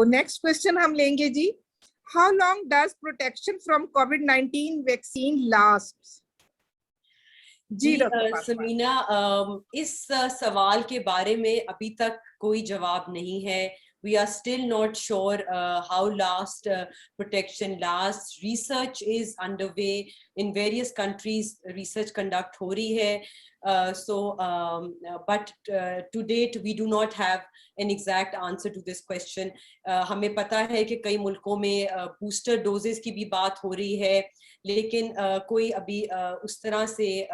Next question हम लेंगे जी, how long does protection from कोविड-19 वैक्सीन लास्ट? जी डॉक्टर फातिमा। समीना, इस सवाल के बारे में अभी तक कोई जवाब नहीं है. We are still not sure how protection lasts. Research is underway in various countries. Research conduct हो रही है. But to date we do not have an exact answer to this question. हमें पता है कि कई मुल्कों में बूस्टर डोजेस की भी बात हो रही है, लेकिन कोई अभी उस तरह से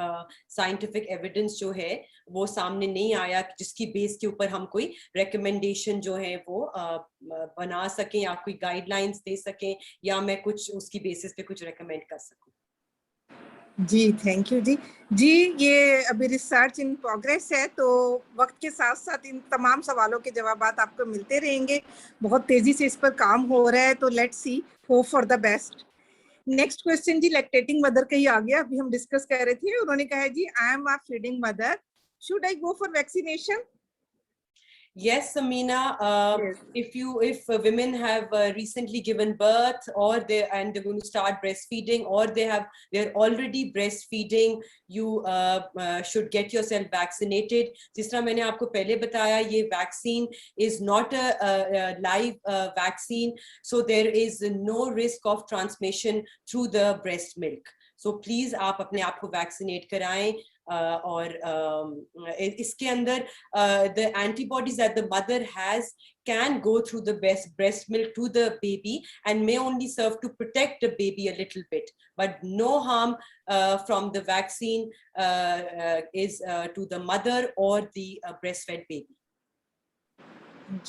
साइंटिफिक एविडेंस जो है वो सामने नहीं आया जिसकी बेस के ऊपर हम कोई रिकमेंडेशन जो है वो बना सकें या कोई गाइडलाइंस दे सकें या मैं कुछ उसकी बेसिस पे कुछ रिकमेंड कर सकूं. जी थैंक यू जी. जी ये अभी रिसर्च इन प्रोग्रेस है, तो वक्त के साथ साथ इन तमाम सवालों के जवाब आपको मिलते रहेंगे. बहुत तेजी से इस पर काम हो रहा है, तो let's see, hope for the best. Next question जी, लैक्टेटिंग मदर का ही आ गया. अभी हम डिस्कस कर रहे थे, उन्होंने कहा है जी, I am a feeding mother, should I go for vaccination? Yes, Samina. Yes. If women have recently given birth, or they're going to start breastfeeding, or they're already breastfeeding, you should get yourself vaccinated. जिस तरह मैंने आपको पहले बताया, ये vaccine is not a live vaccine, so there is no risk of transmission through the breast milk. So please आप अपने आप को vaccinate कराएं. और इसके अंदर the antibodies that the mother has can go through the breast milk to the baby and may only serve to protect the baby a little bit, but no harm from the vaccine is to the mother or the breastfed baby.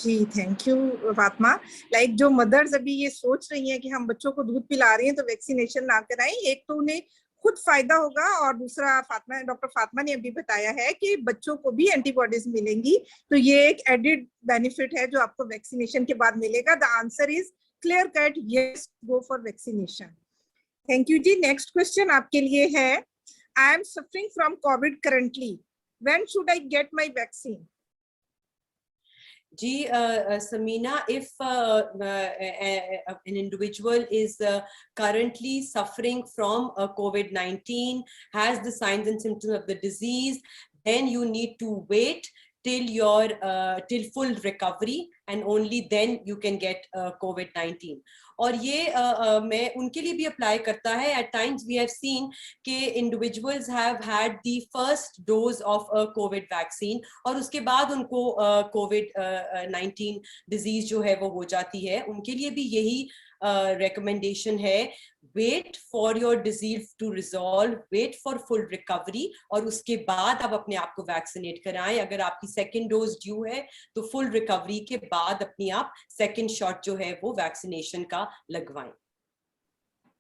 जी thank you Fatima. Like जो mothers अभी ये सोच रही हैं कि हम बच्चों को दूध पिला रहे हैं तो वैक्सीनेशन ना कराएं, एक तो उन्हें खुद फायदा होगा, और दूसरा डॉक्टर फातिमा ने अभी बताया है कि बच्चों को भी एंटीबॉडीज मिलेंगी, तो ये एक एडेड बेनिफिट है जो आपको वैक्सीनेशन के बाद मिलेगा. The answer is clear cut, yes, go for vaccination. Thank you जी. नेक्स्ट क्वेश्चन आपके लिए है, I am suffering from covid currently, when should I get my vaccine? Ji, Samina, if an individual is currently suffering from COVID-19, has the signs and symptoms of the disease, then you need to wait till full recovery, and only then you can get COVID-19. और ये मैं उनके लिए भी apply करता है. At times we have seen कि individuals have had the first dose of a COVID vaccine और उसके बाद उनको COVID-19 disease जो है वो हो जाती है. उनके लिए भी यही recommendation है, wait for your disease to resolve, wait for full recovery, और उसके बाद आप अपने आप को वैक्सीनेट कराएं. अगर आपकी सेकेंड डोज ड्यू है तो फुल रिकवरी के बाद अपनी आप सेकेंड शॉट जो है वो वैक्सीनेशन का लगवाएं.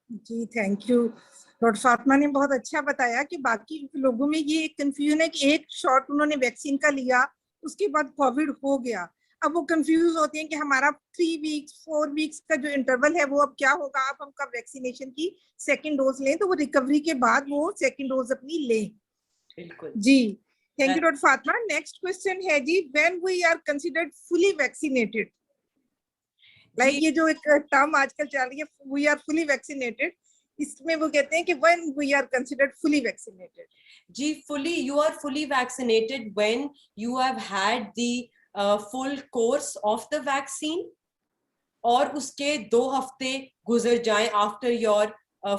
जी थैंक यू. डॉक्टर फातिमा ने बहुत अच्छा बताया कि बाकी लोगों में ये कंफ्यूजन है कि एक शॉट उन्होंने वैक्सीन का लिया, उसके बाद कोविड हो गया. अब वो कंफ्यूज होते हैं कि हमारा 3 वीक्स 4 वीक्स का जो इंटरवल है वो अब क्या होगा, आप हम कब वैक्सीनेशन की सेकंड डोज लें, तो वो रिकवरी के बाद वो सेकंड डोज अपनी लें. बिल्कुल जी thank you doctor Fatima. Next question है जी, when we are considered fully vaccinated? Like ये जो एक टर्म आजकल चल रही है, वी आर फुली वैक्सीनेटेड, इसमें वो कहते हैं कि when we are considered fully vaccinated? जी, you are fully vaccinated when you have had the full course of the vaccine और उसके 2 हफ्ते गुजर जाएं after your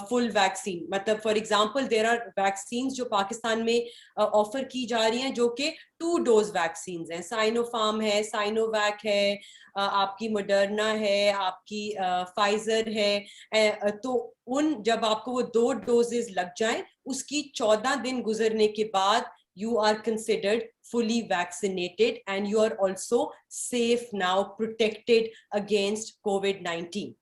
full vaccine. मतलब for example there are vaccine जो पाकिस्तान में ऑफर की जा रही हैं जो कि 2 डोज वैक्सीन हैं. साइनोफार्म है, साइनोवैक है, आपकी मॉडर्ना है, आपकी फाइजर है. तो जब आपको वो 2 डोजेस लग जाएं, उसकी 14 दिन गुजरने के बाद you are considered fully vaccinated and you are also safe now, protected against COVID-19.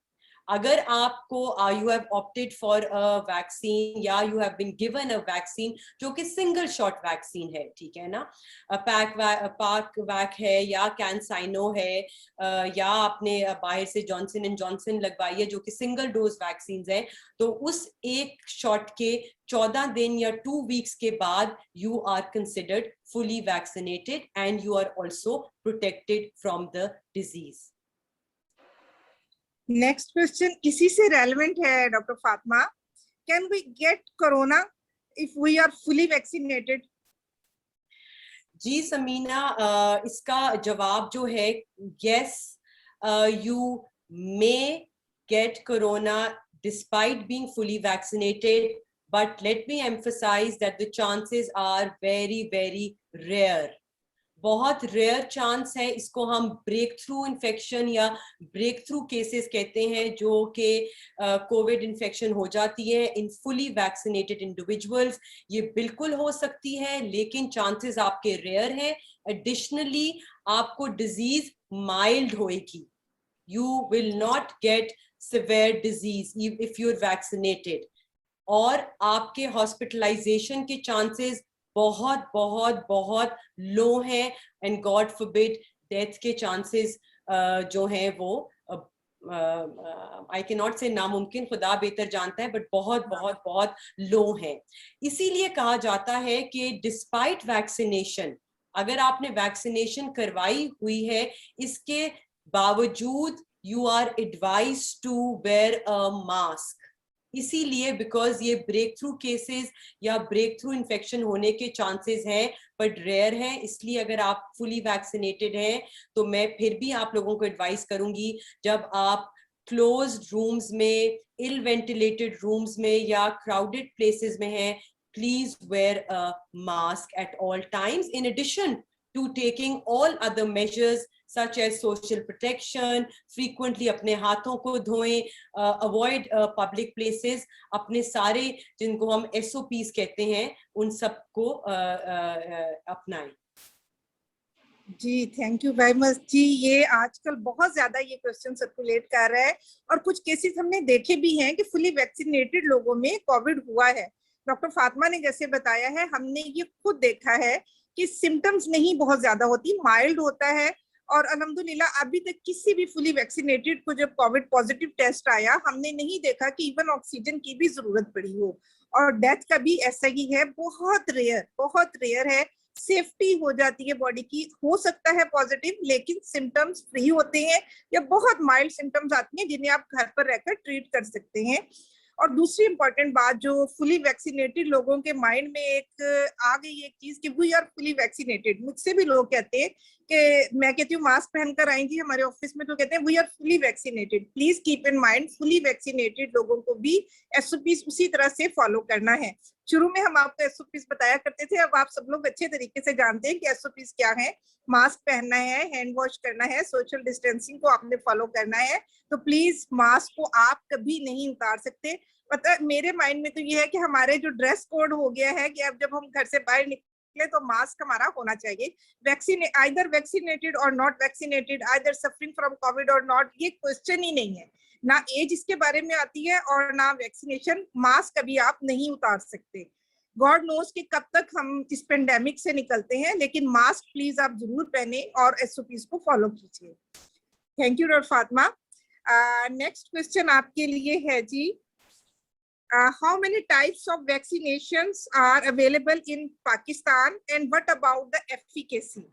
अगर आपको you have opted for a vaccine या you have been given a vaccine जो कि सिंगल शॉट वैक्सीन है, ठीक है ना, पाक वैक है या कैंसाइनो है, या आपने बाहर से जॉनसन एंड जॉनसन लगवाई है जो कि सिंगल डोज वैक्सीन है, तो उस एक शॉट के 14 दिन या 2 वीक्स के बाद you are considered fully vaccinated and you are also protected from the disease. Next question इसी से रेलेवेंट है doctor Fatima, can we get corona if we are fully vaccinated? जी समीना, इसका जवाब जो है yes, you may get corona despite being fully vaccinated, but let me emphasize that the chances are very very rare. बहुत rare chance है, इसको हम break through infection या ब्रेक थ्रू केसेस कहते हैं, जो कि कोविड इन्फेक्शन हो जाती है इन फुली वैक्सीनेटेड इंडिविजुअल्स। ये बिल्कुल हो सकती है, लेकिन चांसेस आपके रेयर हैं। एडिशनली आपको डिजीज माइल्ड होएगी, you will not get severe disease if you're vaccinated, और आपके हॉस्पिटलाइजेशन के चांसेस बहुत बहुत बहुत लो हैं, एंड गॉड फॉरबिड डेथ के चांसेस जो हैं वो आई कैन नॉट से नामुमकिन, खुदा बेहतर जानता है, बट बहुत बहुत बहुत लो हैं। इसीलिए कहा जाता है कि डिस्पाइट वैक्सीनेशन, अगर आपने वैक्सीनेशन करवाई हुई है, इसके बावजूद you are advised to wear a mask. इसीलिए बिकॉज ये ब्रेक थ्रू केसेस या ब्रेक थ्रू इन्फेक्शन होने के चांसेस हैं, बट रेयर हैं। इसलिए अगर आप फुली वैक्सीनेटेड हैं तो मैं फिर भी आप लोगों को एडवाइस करूंगी, जब आप क्लोज्ड रूम्स में, इल वेंटिलेटेड रूम्स में या क्राउडेड प्लेसेस में हैं, please wear a mask at all times, in addition to taking all other measures such as social protection, frequently अपने हाथों को धोएं, avoid public places, अपने सारे जिनको हम SOPs कहते हैं उन सबको अपनाएं। जी थैंक यू वेरी मच जी। ये आजकल बहुत ज्यादा ये क्वेश्चन सर्कुलेट कर रहा है, और कुछ केसेस हमने देखे भी हैं कि फुली वैक्सीनेटेड लोगों में कोविड हुआ है। डॉक्टर फातिमा ने जैसे बताया है, हमने ये खुद देखा है कि सिम्टम्स नहीं बहुत ज्यादा होती, माइल्ड होता है। और अल्हम्दुलिल्लाह अभी तक किसी भी फुली वैक्सीनेटेड को जब कोविड पॉजिटिव टेस्ट आया, हमने नहीं देखा कि इवन ऑक्सीजन की भी जरूरत पड़ी हो। और डेथ का भी ऐसा ही है, बहुत रेयर है। सेफ्टी हो जाती है बॉडी की, हो सकता है पॉजिटिव, लेकिन सिम्टम्स फ्री होते हैं या बहुत माइल्ड सिम्टम्स आती हैं जिन्हें आप घर पर रहकर ट्रीट कर सकते हैं। और दूसरी इंपॉर्टेंट बात, जो फुली वैक्सीनेटेड लोगों के माइंड में एक आ गई एक चीज कि वी आर फुली वैक्सीनेटेड। मुझसे भी लोग कहते हैं कि मैं कहती हूँ मास्क पहनकर आएंगी हमारे ऑफिस में, तो कहते हैं we are fully vaccinated. Please keep in mind, fully vaccinated लोगों को भी एसओपीज उसी तरह से फॉलो करना है। शुरू में हम आपको एसओपीज बताया करते थे, अब आप सब लोग अच्छे तरीके से जानते हैं कि एसओपीज क्या है। मास्क पहनना है, हैंड वॉश करना है, सोशल डिस्टेंसिंग को आपने फॉलो करना है। तो प्लीज मास्क को आप कभी नहीं उतार सकते। पता है मेरे माइंड में तो ये है कि हमारे जो ड्रेस कोड हो गया है कि अब जब हम घर से बाहर निकले तो मास्क हमारा होना चाहिए। आइदर वैक्सीनेटेड और not vaccinated, either suffering from Covid और नॉट, ये क्वेश्चन ही नहीं है। ना एज इसके बारे में आती है और ना वैक्सीनेशन। मास्क कभी आप नहीं उतार सकते। गॉड नोस कि कब तक हम इस पेंडेमिक से निकलते हैं, लेकिन मास्क प्लीज आप जरूर पहने और एसओपीज को फॉलो कीजिए। Thank you doctor Fatima. Next question आपके लिए है जी, how many types of vaccinations are available in Pakistan and what about the efficacy?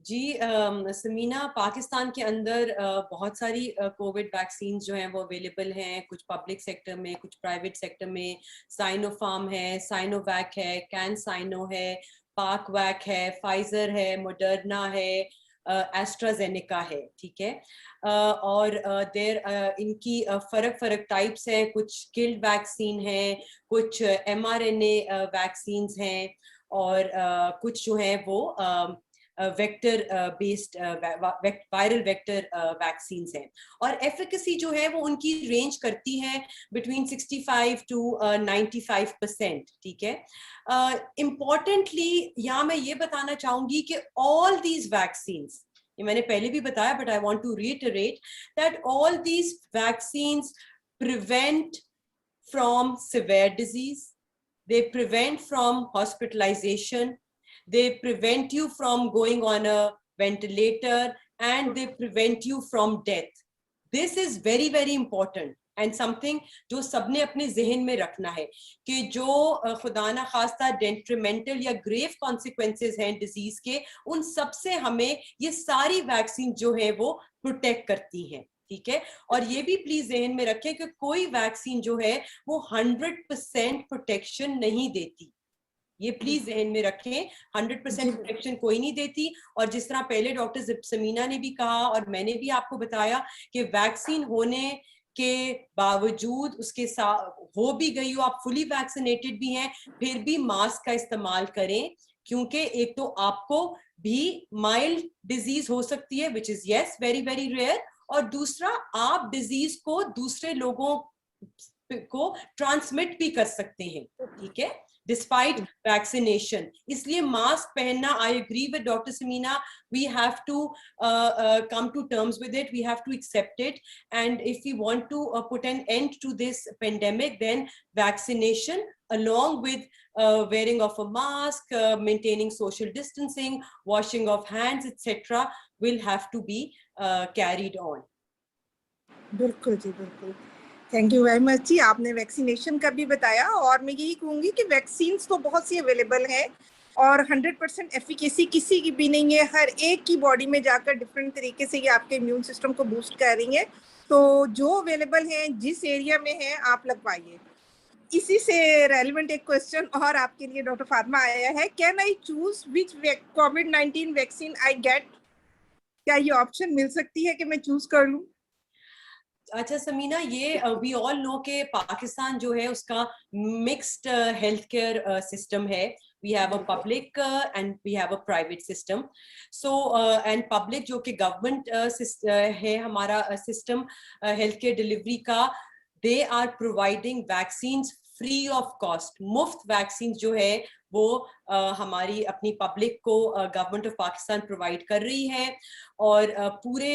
जी समीना, पाकिस्तान के अंदर बहुत सारी कोविड वैक्सीन जो हैं वो अवेलेबल हैं, कुछ पब्लिक सेक्टर में, कुछ प्राइवेट सेक्टर में। साइनोफार्म है, साइनोवैक है, कैनसाइनो है, पाकवैक है, फाइजर है, मॉडर्ना है, एस्ट्राजेनेका है, ठीक है। और इनकी फर्क टाइप्स हैं, कुछ किल्ड वैक्सीन है, कुछ mRNA वैक्सीन हैं, और कुछ जो है वो vector based viral vector vaccines हैं। और एफिकेसी जो है वो उनकी रेंज करती है बिटवीन 65 to 95%, ठीक है। इम्पॉर्टेंटली यहाँ मैं ये बताना चाहूंगी कि ऑल दीज वैक्सीन्स, ये मैंने पहले भी बताया, but I want to reiterate that all these vaccines prevent from severe disease, they prevent from hospitalization, they prevent you from going on a ventilator, and they prevent you from death. This is very very important and something जो सबने अपने जहन में रखना है कि जो खुदा ना खास्ता डेट्रीमेंटल या ग्रेव कॉन्सिक्वेंसेस हैं डिजीज के, उन सब से हमें ये सारी वैक्सीन जो है वो प्रोटेक्ट करती हैं। ठीक है। और ये भी प्लीज ध्यान में रखें कि कोई वैक्सीन जो है वो 100% प्रोटेक्शन नहीं देती, ये प्लीज ध्यान में रखें। 100% प्रोटेक्शन कोई नहीं देती। और जिस तरह पहले डॉक्टर समीना ने भी कहा और मैंने भी आपको बताया कि वैक्सीन होने के बावजूद उसके साथ हो भी गई हो, आप फुली वैक्सीनेटेड भी हैं, फिर भी मास्क का इस्तेमाल करें, क्योंकि एक तो आपको भी माइल्ड डिजीज हो सकती है which is yes very very rare, और दूसरा आप डिजीज को दूसरे लोगों को ट्रांसमिट भी कर सकते हैं, ठीक है, डिस्पाइट वैक्सीनेशन। इसलिए मास्क पहनना, I agree with doctor Samina, we have to come to terms with it, we have to accept it, and if we want to put an end to this pandemic, then vaccination along with wearing of a mask, maintaining social distancing, washing of hands, etc. will have to be carried on. बिल्कुल जी, बिल्कुल। Thank you very much जी, आपने vaccination का भी बताया और मैं यही कहूंगी कि वैक्सीन तो बहुत सी अवेलेबल है और 100% एफिकेसी किसी की भी नहीं है, हर एक की बॉडी में जाकर डिफरेंट तरीके से ये आपके इम्यून सिस्टम को बूस्ट कर रही है। तो जो अवेलेबल है, जिस एरिया में है, आप लगवाइए। इसी से रेलेवेंट एक क्वेश्चन और आपके लिए डॉक्टर फातिमा आया है, can I choose which covid vaccine I get? क्या ये ऑप्शन मिल सकती है कि मैं चूज कर लूं? अच्छा समीना, ये वी ऑल नो के पाकिस्तान जो है उसका मिक्स्ड हेल्थ केयर सिस्टम है। we have a public and we have a private system, so and public जो कि government है हमारा system health care delivery का, they are providing vaccines free of cost, मुफ्त vaccines जो है वो हमारी अपनी पब्लिक को गवर्नमेंट ऑफ पाकिस्तान प्रोवाइड कर रही है। और पूरे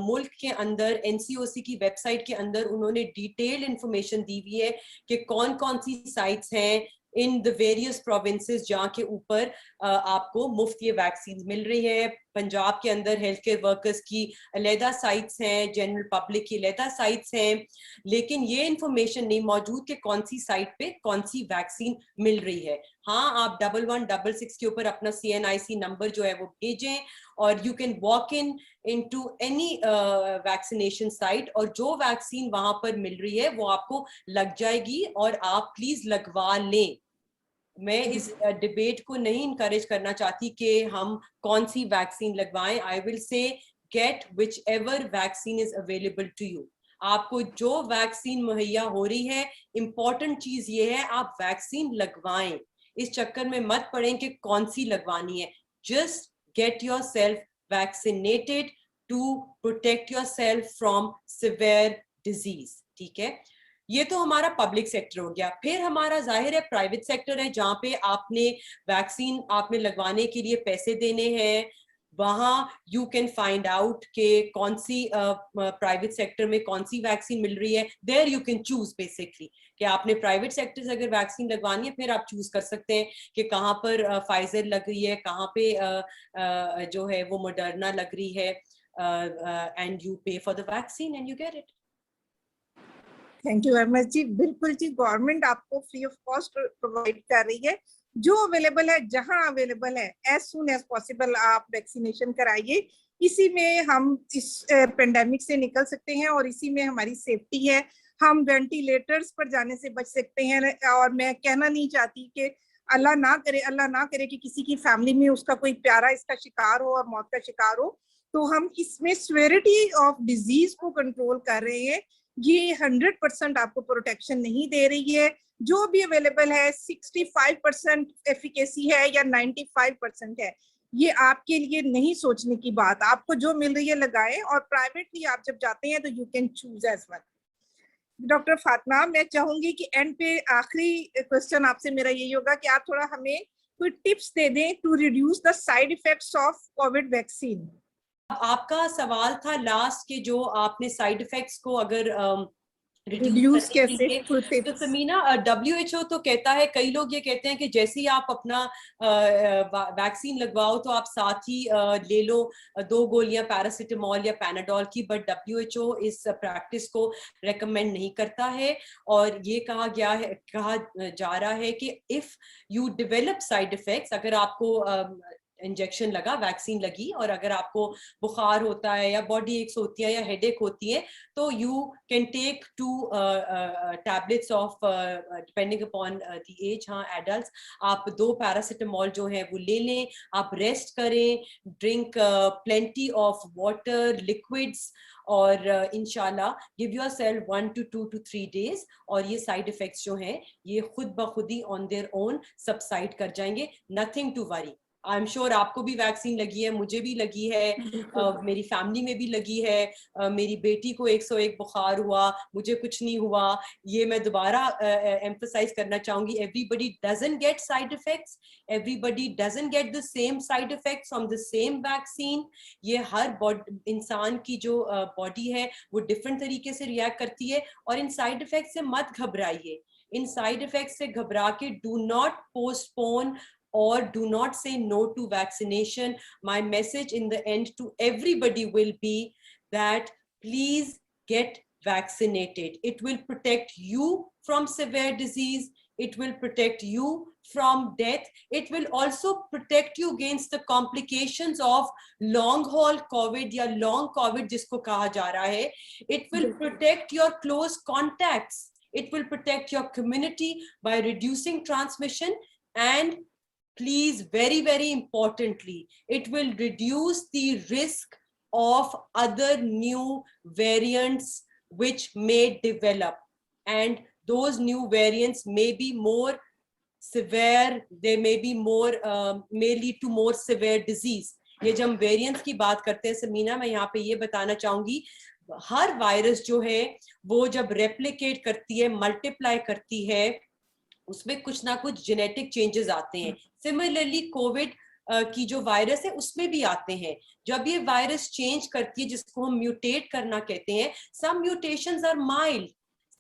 मुल्क के अंदर एनसीओसी की वेबसाइट के अंदर उन्होंने डिटेल इंफॉर्मेशन दी हुई है कि कौन कौन सी साइट्स हैं इन द वेरियस प्रोविंसेस जहाँ के ऊपर आपको मुफ्त ये वैक्सीन मिल रही है। पंजाब के अंदर हेल्थ केयर वर्कर्स की अलहदा साइट्स हैं, जनरल पब्लिक की अलहदा साइट्स हैं, लेकिन ये इंफॉर्मेशन नहीं मौजूद कि कौन सी साइट पे कौन सी वैक्सीन मिल रही है। हाँ, आप 1166 के ऊपर अपना CNIC नंबर जो है वो भेजें और you can walk in into any vaccination site, और जो वैक्सीन वहां पर मिल रही है वो आपको लग जाएगी और आप प्लीज लगवा लें। मैं इस डिबेट को नहीं इनकरेज करना चाहती कि हम कौन सी वैक्सीन लगवाएं। I will say get whichever vaccine is available to you. आपको जो वैक्सीन मुहैया हो रही है, इंपॉर्टेंट चीज ये है आप वैक्सीन लगवाएं। इस चक्कर में मत पड़ें कि कौन सी लगवानी है। Just get yourself vaccinated to protect yourself from severe disease, ठीक है। ये तो हमारा पब्लिक सेक्टर हो गया। फिर हमारा जाहिर है प्राइवेट सेक्टर है, जहाँ पे आपने वैक्सीन आपने लगवाने के लिए पैसे देने हैं। वहां यू कैन फाइंड आउट के कौन सी प्राइवेट सेक्टर में कौन सी वैक्सीन मिल रही है। There you can choose basically कि आपने प्राइवेट सेक्टर से अगर वैक्सीन लगवानी है, फिर आप चूज कर सकते हैं कि कहाँ पर फाइजर लग रही है, कहाँ पे जो है वो मॉडर्ना लग रही है, and you pay for the vaccine and you get it. Thank you very much जी। बिल्कुल जी, गवर्नमेंट आपको फ्री ऑफ कॉस्ट प्रोवाइड कर रही है। जो अवेलेबल है, जहां अवेलेबल है, एज सुन एज पॉसिबल आप वैक्सीनेशन कराइए। इसी में हम इस पेंडेमिक से निकल सकते हैं और इसी में हमारी सेफ्टी है। हम वेंटिलेटर्स पर जाने से बच सकते हैं। और मैं कहना नहीं चाहती कि अल्लाह ना करे कि किसी की फैमिली में उसका कोई प्यारा इसका शिकार हो और मौत का शिकार हो। तो हम इसमें सिवियरिटी ऑफ डिजीज को कंट्रोल कर रहे हैं। ये 100% आपको प्रोटेक्शन नहीं दे रही है। जो भी अवेलेबल है 65% एफिकेसी है या 95% है, ये आपके लिए नहीं सोचने की बात। आपको जो मिल रही है लगाएं, और प्राइवेटली आप जब जाते हैं तो you can choose as well. Doctor Fatima, मैं चाहूंगी कि एंड पे आखिरी क्वेश्चन आपसे मेरा यही होगा कि आप थोड़ा हमें कोई टिप्स दे दें to reduce the side effects of Covid vaccine. आपका सवाल था लास्ट के जो आपने साइड इफेक्ट्स को अगर रिड्यूस कैसे, तो समीना, WHO तो कहता है, कई लोग ये कहते हैं कि जैसे ही आप अपना वैक्सीन लगवाओ तो आप साथ ही ले लो 2 गोलियां पैरासिटामोल या पैनाडोल की, बट WHO इस प्रैक्टिस को रेकमेंड नहीं करता है। और ये कहा जा रहा है कि if you develop side effects, अगर आपको इंजेक्शन लगा, वैक्सीन लगी, और अगर आपको बुखार होता है या बॉडी एक्स होती है या हेडेक होती है तो you can take 2 tablets of depending upon the age. हाँ, एडल्ट्स आप 2 पैरासिटामोल जो है वो ले लें, आप रेस्ट करें, drink plenty of water, liquids, और इंशाल्लाह give yourself 1 to 2 to 3 days, और ये साइड इफेक्ट्स जो हैं ये खुद ब खुद ही ऑन देयर ओन सबसाइड कर जाएंगे। Nothing to worry. I am sure आपको भी वैक्सीन लगी है, मुझे भी लगी है, मेरी फैमिली में भी लगी है, मेरी बेटी को 101 बुखार हुआ, मुझे कुछ नहीं हुआ। ये मैं दोबारा एम्फसाइज करना चाहूंगी, everybody doesn't get side effects, everybody doesn't get the same side effects from the same vaccine. ये हर इंसान की जो बॉडी है वो डिफरेंट तरीके से रिएक्ट करती है, और इन साइड इफेक्ट से मत घबराइए। इन साइड इफेक्ट से घबरा के do not postpone or do not say no to vaccination. My message in the end to everybody will be that please get vaccinated. It will protect you from severe disease. It will protect you from death. It will also protect you against the complications of long haul COVID या long COVID जिसको कहा जा रहा है. It will protect your close contacts. It will protect your community by reducing transmission, and please, very, very importantly, it will reduce the risk of other new variants which may develop. And those new variants may be more severe, they may be more, may lead to more severe disease. ये जब हम variants की बात करते हैं समीना, मैं यहाँ पे ये बताना चाहूंगी, हर वायरस जो है वो जब रेप्लिकेट करती है, मल्टीप्लाई करती है, उसमें कुछ ना कुछ जेनेटिक चेंजेस आते हैं। सिमिलरली कोविड की जो वायरस है उसमें भी आते हैं। जब ये वायरस चेंज करती है, जिसको हम म्यूटेट करना कहते हैं, some mutations are mild,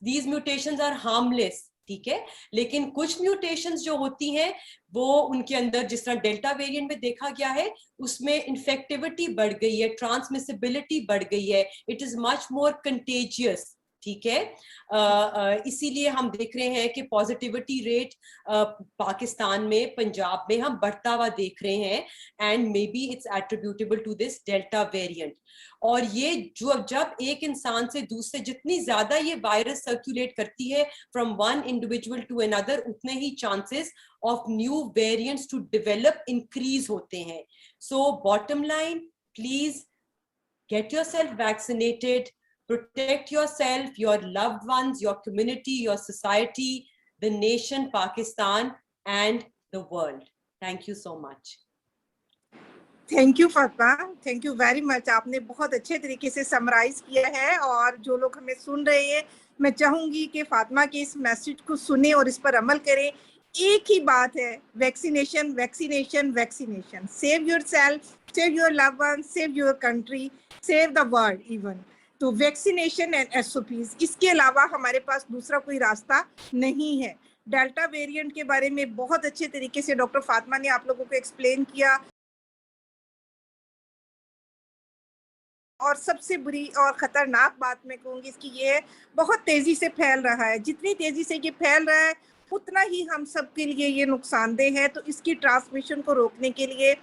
these mutations are harmless, ठीक है, लेकिन कुछ म्यूटेशंस जो होती हैं वो उनके अंदर, जिस तरह डेल्टा वेरिएंट में देखा गया है, उसमें इन्फेक्टिविटी बढ़ गई है, ट्रांसमिसिबिलिटी बढ़ गई है, it is much more contagious, ठीक है। इसीलिए हम देख रहे हैं कि पॉजिटिविटी रेट पाकिस्तान में, पंजाब में हम बढ़ता हुआ देख रहे हैं, and maybe it's attributable to this delta variant. और ये जो जब एक इंसान से दूसरे, जितनी ज्यादा ये वायरस सर्कुलेट करती है from one individual to another, उतने ही chances of new variants to develop increase होते हैं। So bottom line, please get yourself vaccinated, protect yourself, your loved ones, your community, your society, the nation Pakistan, and the world. Thank you so much. Thank you Fatima, thank you very much. आपने बहुत अच्छे तरीके से summarise किया है, और जो लोग हमें सुन रहे हैं, मैं चाहूंगी कि फातिमा के इस मैसेज को सुने और इस पर अमल करें। एक ही बात है, vaccination, vaccination, vaccination. Save yourself, save your loved ones, save your country, save the world even. तो वैक्सीनेशन एंड एसओपीज, इसके अलावा हमारे पास दूसरा कोई रास्ता नहीं है। डेल्टा वेरिएंट के बारे में बहुत अच्छे तरीके से डॉक्टर फातिमा ने आप लोगों को एक्सप्लेन किया, और सबसे बुरी और खतरनाक बात मैं कहूँगी इसकी ये है, बहुत तेजी से फैल रहा है। जितनी तेजी से ये फैल रहा है उतना ही हम सब के लिए ये नुकसानदेह है। तो इसकी ट्रांसमिशन को रोकने के लिए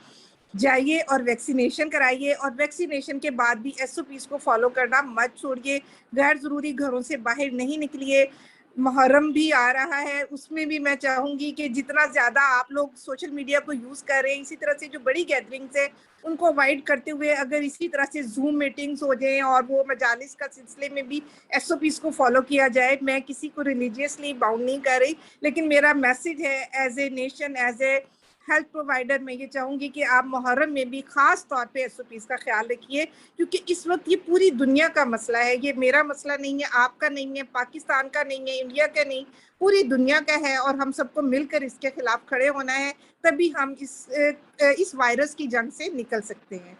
जाइए और वैक्सीनेशन कराइए, और वैक्सीनेशन के बाद भी एसओपीज को फॉलो करना मत छोड़िए। गैर जरूरी घरों से बाहर नहीं निकलिए। मुहर्रम भी आ रहा है, उसमें भी मैं चाहूंगी कि जितना ज्यादा आप लोग सोशल मीडिया को यूज कर रहे हैं, इसी तरह से जो बड़ी गैदरिंग्स है उनको अवॉइड करते हुए, अगर इसी तरह से जूम मीटिंग्स हो जाएं और वो मजालिस का सिलसिले में भी एसओपीज को फॉलो किया जाए। मैं किसी को रिलीजियसली बाउंड नहीं कर रही, लेकिन मेरा मैसेज है as a nation, as a health provider, मैं ये चाहूंगी कि आप मुहर्रम में भी खास तौर पे एसओपीज का ख्याल रखिए, क्योंकि इस वक्त ये पूरी दुनिया का मसला है। ये मेरा मसला नहीं है, आपका नहीं है, पाकिस्तान का नहीं है, इंडिया का नहीं, पूरी दुनिया का है, और हम सबको मिलकर इसके खिलाफ खड़े होना है, तभी हम इस वायरस की जंग से निकल सकते हैं।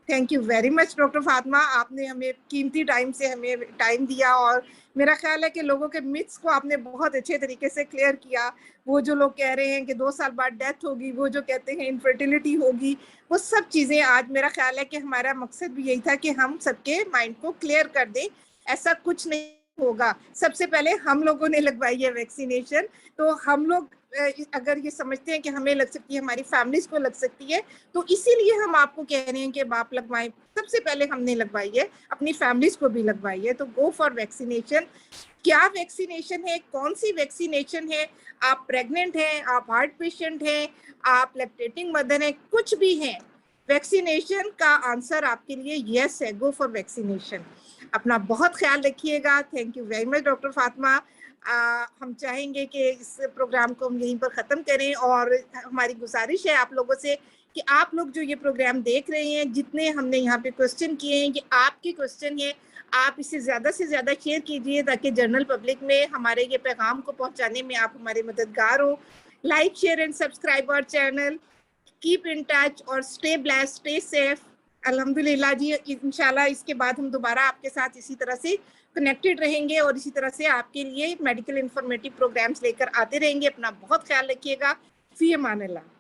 Thank you very much doctor Fatima, आपने हमें कीमती टाइम से हमें टाइम दिया, और मेरा ख्याल है कि लोगों के मिथ्स को आपने बहुत अच्छे तरीके से क्लियर किया। वो जो लोग कह रहे हैं कि 2 साल बाद डेथ होगी, वो जो कहते हैं इनफर्टिलिटी होगी, वो सब चीज़ें आज मेरा ख्याल है कि हमारा मकसद भी यही था कि हम सबके माइंड को क्लियर कर दें। ऐसा कुछ नहीं होगा। सबसे पहले हम लोगों ने लगवाई है वैक्सीनेशन, तो हम लोग अगर ये समझते हैं कि हमें लग सकती है, हमारी फैमिलीज को लग सकती है, तो इसीलिए हम आपको कह रहे हैं कि आप लगवाएं। सबसे पहले हमने लगवाई है, अपनी फैमिलीज को भी लगवाई है, तो गो फॉर वैक्सीनेशन। क्या वैक्सीनेशन है, कौन सी वैक्सीनेशन है, आप प्रेग्नेंट हैं, आप हार्ट पेशेंट हैं, आप लैक्टेटिंग मदर हैं, कुछ भी हैं, वैक्सीनेशन का आंसर आपके लिए यस है। गो फॉर वैक्सीनेशन। अपना बहुत ख्याल रखिएगा। Thank you very much doctor Fatima. हम चाहेंगे कि इस प्रोग्राम को हम यहीं पर ख़त्म करें, और हमारी गुजारिश है आप लोगों से कि आप लोग जो ये प्रोग्राम देख रहे हैं, जितने हमने यहाँ पे क्वेश्चन किए हैं, ये आपके क्वेश्चन हैं, आप इसे ज़्यादा से ज़्यादा शेयर कीजिए ताकि जनरल पब्लिक में हमारे ये पैगाम को पहुँचाने में आप हमारे मददगार हो। Like, share and subscribe our channel. Keep in touch और स्टे ब्लेस्ड, स्टे सेफ। अल्हम्दुलिल्लाह जी, इंशाल्लाह इसके बाद हम दोबारा आपके साथ इसी तरह से कनेक्टेड रहेंगे और इसी तरह से आपके लिए मेडिकल इंफॉर्मेटिव प्रोग्राम्स लेकर आते रहेंगे। अपना बहुत ख्याल रखिएगा। फी अमान अल्लाह।